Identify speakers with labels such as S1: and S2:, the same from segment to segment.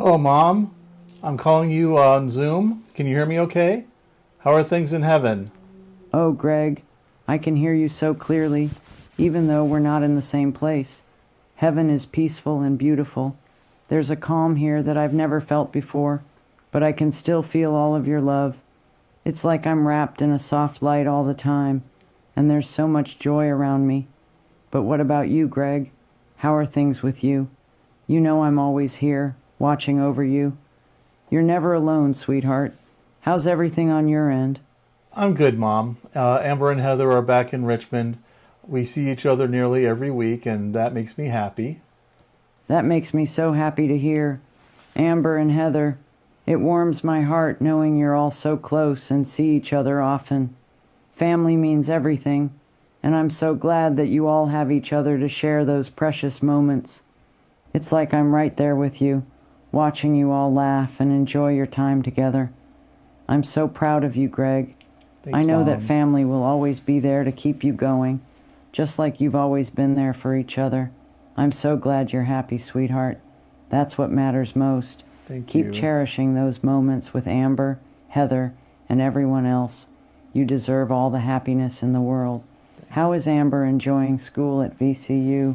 S1: Hello, Mom. I'm calling you on Zoom. Can you hear me okay? How are things in heaven?
S2: Oh, Greg, I can hear you so clearly, even though we're not in the same place. Heaven is peaceful and beautiful. There's a calm here that I've never felt before, but I can still feel all of your love. It's like I'm wrapped in a soft light all the time, and there's so much joy around me. But what about you, Greg? How are things with you? You know I'm always here, watching over you. You're never alone, sweetheart. How's everything on your end?
S1: I'm good, Mom. Amber and Heather are back in Richmond. We see each other nearly every week, and that makes me happy.
S2: That makes me so happy to hear. Amber and Heather, it warms my heart knowing you're all so close and see each other often. Family means everything, and I'm so glad that you all have each other to share those precious moments. It's like I'm right there with you, watching you all laugh and enjoy your time together. I'm so proud of you, Greg.
S1: Thanks,
S2: I know
S1: Mom.
S2: that family will always be there to keep you going, just like you've always been there for each other. I'm so glad you're happy, sweetheart. That's what matters most.
S1: Thank you.
S2: Keep cherishing those moments with Amber, Heather, and everyone else. You deserve all the happiness in the world.
S1: Thanks.
S2: How is Amber enjoying school at VCU?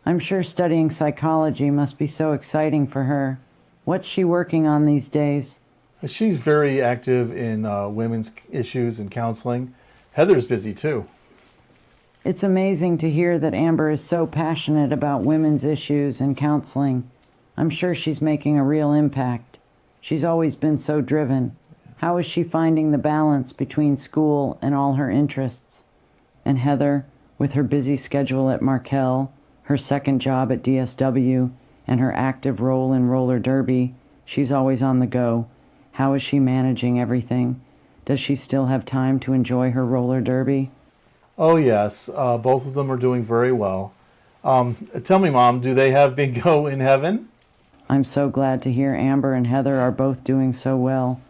S2: I'm sure studying psychology must be so exciting for her. What's she working on these days?
S1: She's very active in women's issues and counseling. Heather's busy too.
S2: It's amazing to hear that Amber is so passionate about women's issues and counseling. I'm sure she's making a real impact. She's always been so driven. How is she finding the balance between school and all her interests? And Heather, with her busy schedule at Markel, her second job at DSW, and her active role in roller derby, she's always on the go. How is she managing everything? Does she still have time to enjoy her roller derby?
S1: Oh, yes. Both of them are doing very well. Tell me, Mom, do they have bingo in heaven?
S2: I'm so glad to hear Amber and Heather are both doing so well.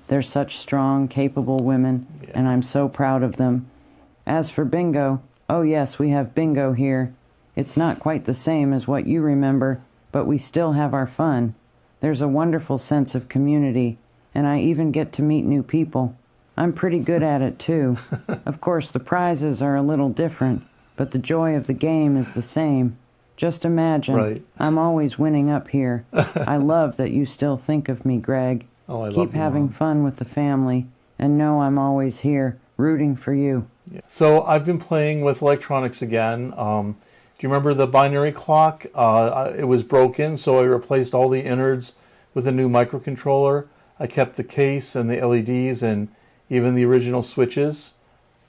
S2: They're such strong, capable women, and I'm so proud of them. As for bingo, oh yes, we have bingo here. It's not quite the same as what you remember, but we still have our fun. There's a wonderful sense of community, and I even get to meet new people. I'm pretty good at it, too. Of course, the prizes are a little different, but the joy of the game is the same. Just imagine,
S1: Right.
S2: I'm always winning up here. I love that you still think of me, Greg.
S1: Oh, I love
S2: Keep
S1: you,
S2: having
S1: Mom.
S2: fun with the family, and know I'm always here, rooting for you.
S1: Yeah. So I've been playing with electronics again. Do you remember the binary clock? It was broken, so I replaced all the innards with a new microcontroller. I kept the case and the LEDs and even the original switches.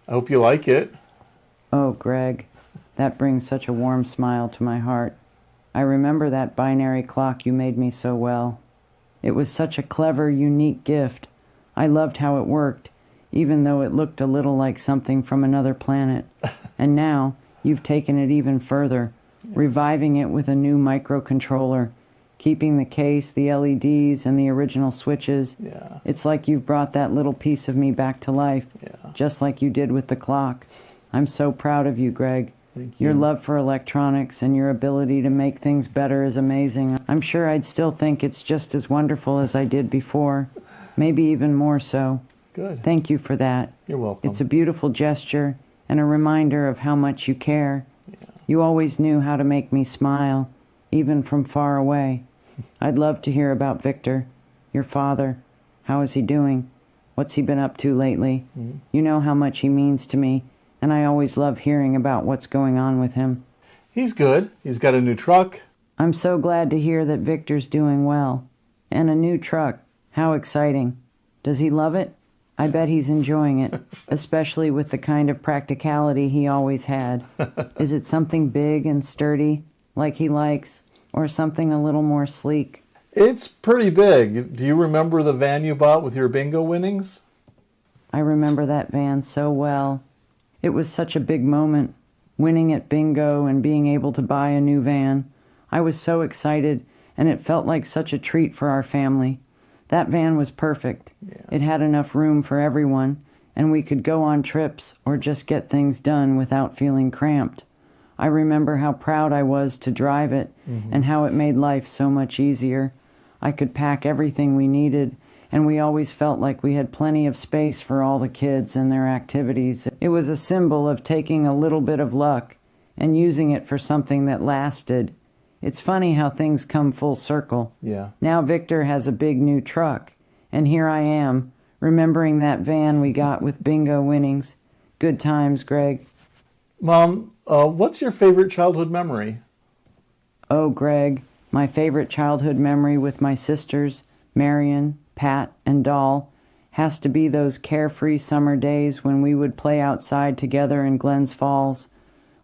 S1: I hope you like it.
S2: Oh, Greg, that brings such a warm smile to my heart. I remember that binary clock you made me so well. It was such a clever, unique gift. I loved how it worked, even though it looked a little like something from another planet. And now, you've taken it even further, reviving it with a new microcontroller, keeping the case, the LEDs, and the original switches.
S1: Yeah.
S2: It's like you've brought that little piece of me back to life,
S1: Yeah.
S2: just like you did with the clock. I'm so proud of you, Greg.
S1: Thank you.
S2: Your love for electronics and your ability to make things better is amazing. I'm sure I'd still think it's just as wonderful as I did before, maybe even more so.
S1: Good.
S2: Thank you for that.
S1: You're welcome.
S2: It's a beautiful gesture and a reminder of how much you care. You always knew how to make me smile, even from far away. I'd love to hear about Victor, your father. How is he doing? What's he been up to lately? You know how much he means to me, and I always love hearing about what's going on with him.
S1: He's good. He's got a new truck.
S2: I'm so glad to hear that Victor's doing well. And a new truck. How exciting. Does he love it? I bet he's enjoying it, especially with the kind of practicality he always had. Is it something big and sturdy, like he likes, or something a little more sleek?
S1: It's pretty big. Do you remember the van you bought with your bingo winnings?
S2: I remember that van so well. It was such a big moment, winning at bingo and being able to buy a new van. I was so excited, and it felt like such a treat for our family. That van was perfect. It had enough room for everyone, and we could go on trips or just get things done without feeling cramped. I remember how proud I was to drive it and how it made life so much easier. I could pack everything we needed, and we always felt like we had plenty of space for all the kids and their activities. It was a symbol of taking a little bit of luck and using it for something that lasted. It's funny how things come full circle.
S1: Yeah.
S2: Now Victor has a big new truck, and here I am, remembering that van we got with bingo winnings. Good times, Greg.
S1: Mom, what's your favorite childhood memory?
S2: Oh, Greg, my favorite childhood memory with my sisters, Marion, Pat, and Doll, has to be those carefree summer days when we would play outside together in Glens Falls.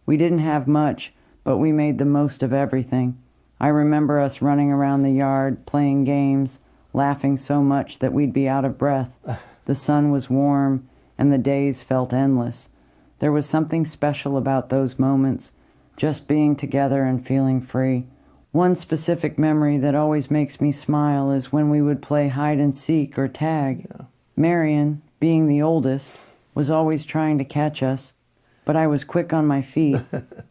S2: We didn't have much, but we made the most of everything. I remember us running around the yard, playing games, laughing so much that we'd be out of breath. The sun was warm, and the days felt endless. There was something special about those moments, just being together and feeling free. One specific memory that always makes me smile is when we would play hide and seek or tag.
S1: Yeah.
S2: Marion, being the oldest, was always trying to catch us, but I was quick on my feet,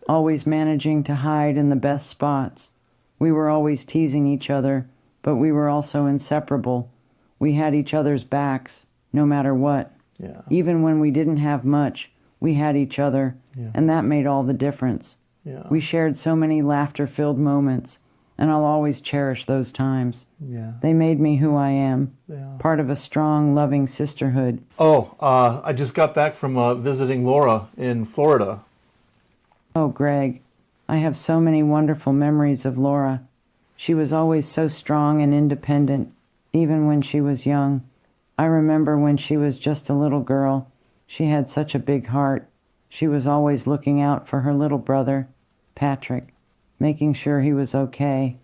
S2: always managing to hide in the best spots. We were always teasing each other, but we were also inseparable. We had each other's backs, no matter what.
S1: Yeah.
S2: Even when we didn't have much, we had each other,
S1: Yeah.
S2: and that made all the difference.
S1: Yeah.
S2: We shared so many laughter-filled moments, and I'll always cherish those times.
S1: Yeah.
S2: They made me who I am,
S1: Yeah.
S2: part of a strong, loving sisterhood.
S1: Oh, I just got back from visiting Laura in Florida.
S2: Oh, Greg, I have so many wonderful memories of Laura. She was always so strong and independent, even when she was young. I remember when she was just a little girl. She had such a big heart. She was always looking out for her little brother, Patrick, making sure he was okay.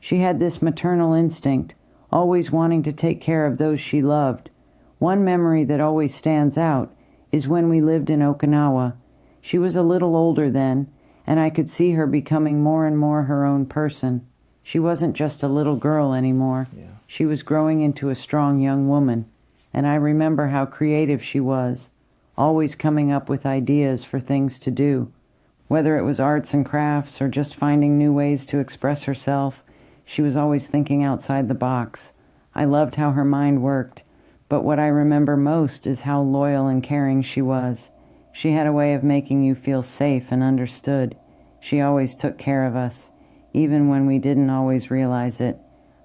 S2: She had this maternal instinct, always wanting to take care of those she loved. One memory that always stands out is when we lived in Okinawa. She was a little older then, and I could see her becoming more and more her own person. She wasn't just a little girl anymore.
S1: Yeah.
S2: She was growing into a strong young woman, and I remember how creative she was, always coming up with ideas for things to do. Whether it was arts and crafts or just finding new ways to express herself, she was always thinking outside the box. I loved how her mind worked, but what I remember most is how loyal and caring she was. She had a way of making you feel safe and understood. She always took care of us, even when we didn't always realize it.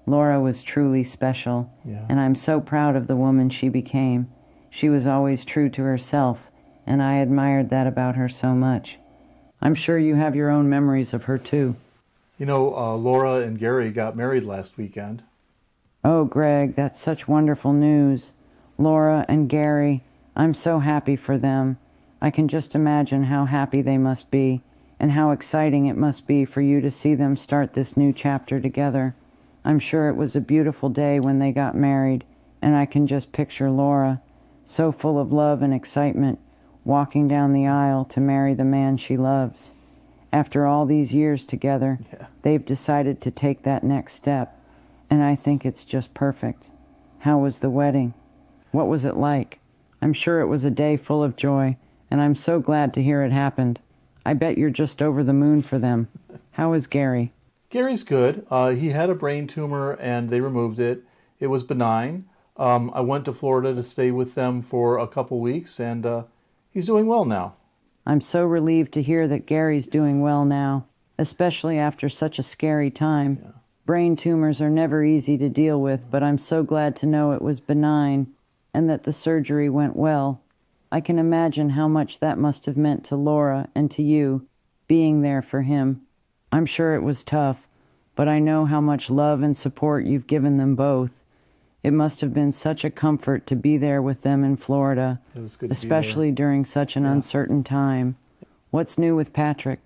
S2: Laura was truly special,
S1: Yeah.
S2: and I'm so proud of the woman she became. She was always true to herself, and I admired that about her so much. I'm sure you have your own memories of her, too.
S1: You know, Laura and Gary got married last weekend.
S2: Oh, Greg, that's such wonderful news. Laura and Gary, I'm so happy for them. I can just imagine how happy they must be, and how exciting it must be for you to see them start this new chapter together. I'm sure it was a beautiful day when they got married, and I can just picture Laura, so full of love and excitement, walking down the aisle to marry the man she loves. After all these years together, they've decided to take that next step, and I think it's just perfect. How was the wedding? What was it like? I'm sure it was a day full of joy, and I'm so glad to hear it happened. I bet you're just over the moon for them. How is Gary?
S1: Gary's good. He had a brain tumor and they removed it. It was benign. I went to Florida to stay with them for a couple weeks, and he's doing well now.
S2: I'm so relieved to hear that Gary's doing well now, especially after such a scary time.
S1: Yeah.
S2: Brain tumors are never easy to deal with, but I'm so glad to know it was benign and that the surgery went well. I can imagine how much that must have meant to Laura and to you, being there for him. I'm sure it was tough, but I know how much love and support you've given them both. It must have been such a comfort to be there with them in Florida,
S1: It was good
S2: especially
S1: to be
S2: during such an uncertain time. What's new with Patrick?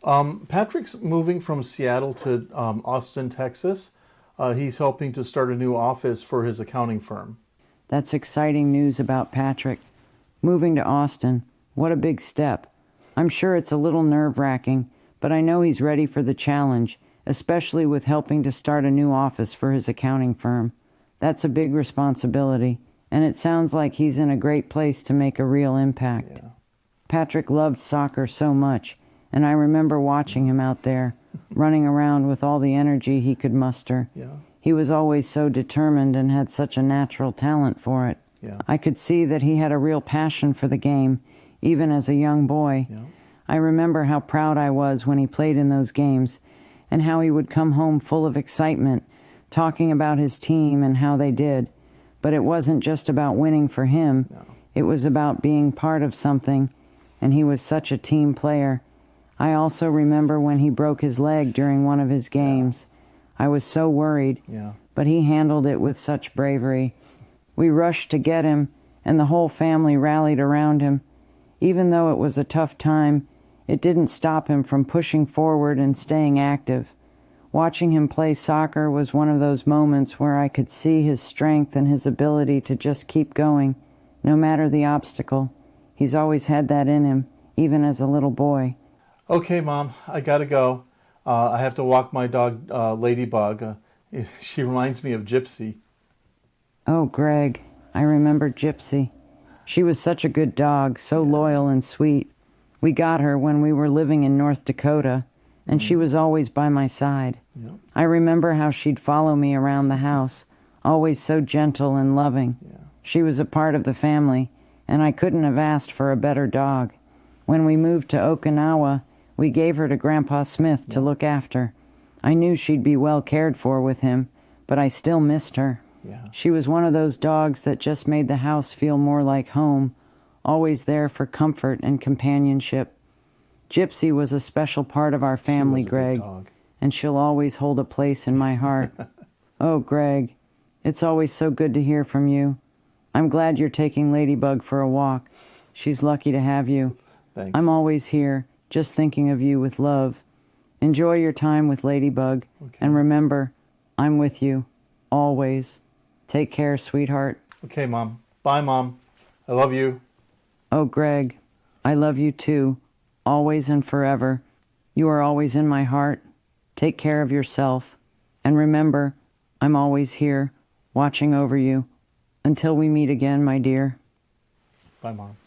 S1: there. Patrick's moving from Seattle to Austin, Texas. He's helping to start a new office for his accounting firm.
S2: That's exciting news about Patrick. Moving to Austin, what a big step. I'm sure it's a little nerve-wracking, but I know he's ready for the challenge, especially with helping to start a new office for his accounting firm. That's a big responsibility, and it sounds like he's in a great place to make a real impact.
S1: Yeah.
S2: Patrick loved soccer so much, and I remember watching him out there, running around with all the energy he could muster.
S1: Yeah.
S2: He was always so determined and had such a natural talent for it.
S1: Yeah.
S2: I could see that he had a real passion for the game, even as a young boy.
S1: Yeah.
S2: I remember how proud I was when he played in those games, and how he would come home full of excitement, talking about his team and how they did. But it wasn't just about winning for him.
S1: No.
S2: It was about being part of something, and he was such a team player. I also remember when he broke his leg during one of his games. I was so worried,
S1: Yeah.
S2: but he handled it with such bravery. We rushed to get him, and the whole family rallied around him. Even though it was a tough time, it didn't stop him from pushing forward and staying active. Watching him play soccer was one of those moments where I could see his strength and his ability to just keep going, no matter the obstacle. He's always had that in him, even as a little boy.
S1: Okay, Mom, I gotta go. I have to walk my dog, Ladybug. She reminds me of Gypsy.
S2: Oh, Greg, I remember Gypsy. She was such a good dog, so loyal and sweet. We got her when we were living in North Dakota, and she was always by my side.
S1: Yeah.
S2: I remember how she'd follow me around the house, always so gentle and loving.
S1: Yeah.
S2: She was a part of the family, and I couldn't have asked for a better dog. When we moved to Okinawa, we gave her to Grandpa Smith to look after. I knew she'd be well cared for with him, but I still missed her.
S1: Yeah.
S2: She was one of those dogs that just made the house feel more like home, always there for comfort and companionship. Gypsy was a special part of our family,
S1: She was a good
S2: Greg,
S1: dog.
S2: and she'll always hold a place in my heart. Oh, Greg, it's always so good to hear from you. I'm glad you're taking Ladybug for a walk. She's lucky to have you.
S1: Thanks.
S2: I'm always here, just thinking of you with love. Enjoy your time with Ladybug,
S1: Okay.
S2: and remember, I'm with you, always. Take care, sweetheart.
S1: Okay, Mom. Bye, Mom. I love you.
S2: Oh, Greg, I love you too, always and forever. You are always in my heart. Take care of yourself. And remember, I'm always here, watching over you. Until we meet again, my dear.
S1: Bye, Mom.